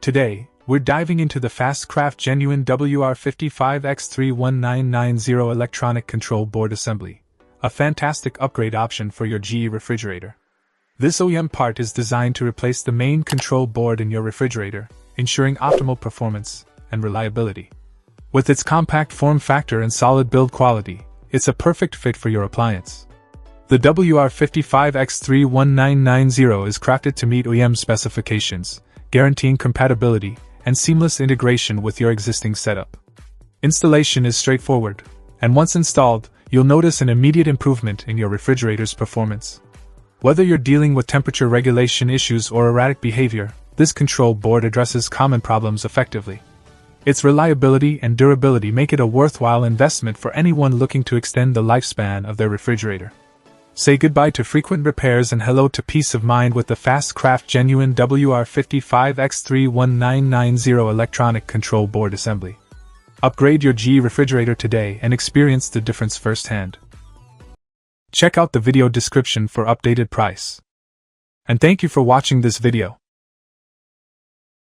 Today, we're diving into the Fastcraft genuine WR55X31990 electronic control board assembly, a fantastic upgrade option for your GE refrigerator. This OEM part is designed to replace the main control board in your refrigerator, ensuring optimal performance and reliability. With its compact form factor and solid build quality, it's a perfect fit for your appliance. The WR55X31990 is crafted to meet OEM specifications, guaranteeing compatibility and seamless integration with your existing setup. Installation is straightforward, and once installed, you'll notice an immediate improvement in your refrigerator's performance. Whether you're dealing with temperature regulation issues or erratic behavior, this control board addresses common problems effectively. Its reliability and durability make it a worthwhile investment for anyone looking to extend the lifespan of their refrigerator. Say goodbye to frequent repairs and hello to peace of mind with the Fastcraft genuine WR55X31990 electronic control board assembly. Upgrade your GE refrigerator today and experience the difference firsthand. Check out the video description for updated price. And thank you for watching this video.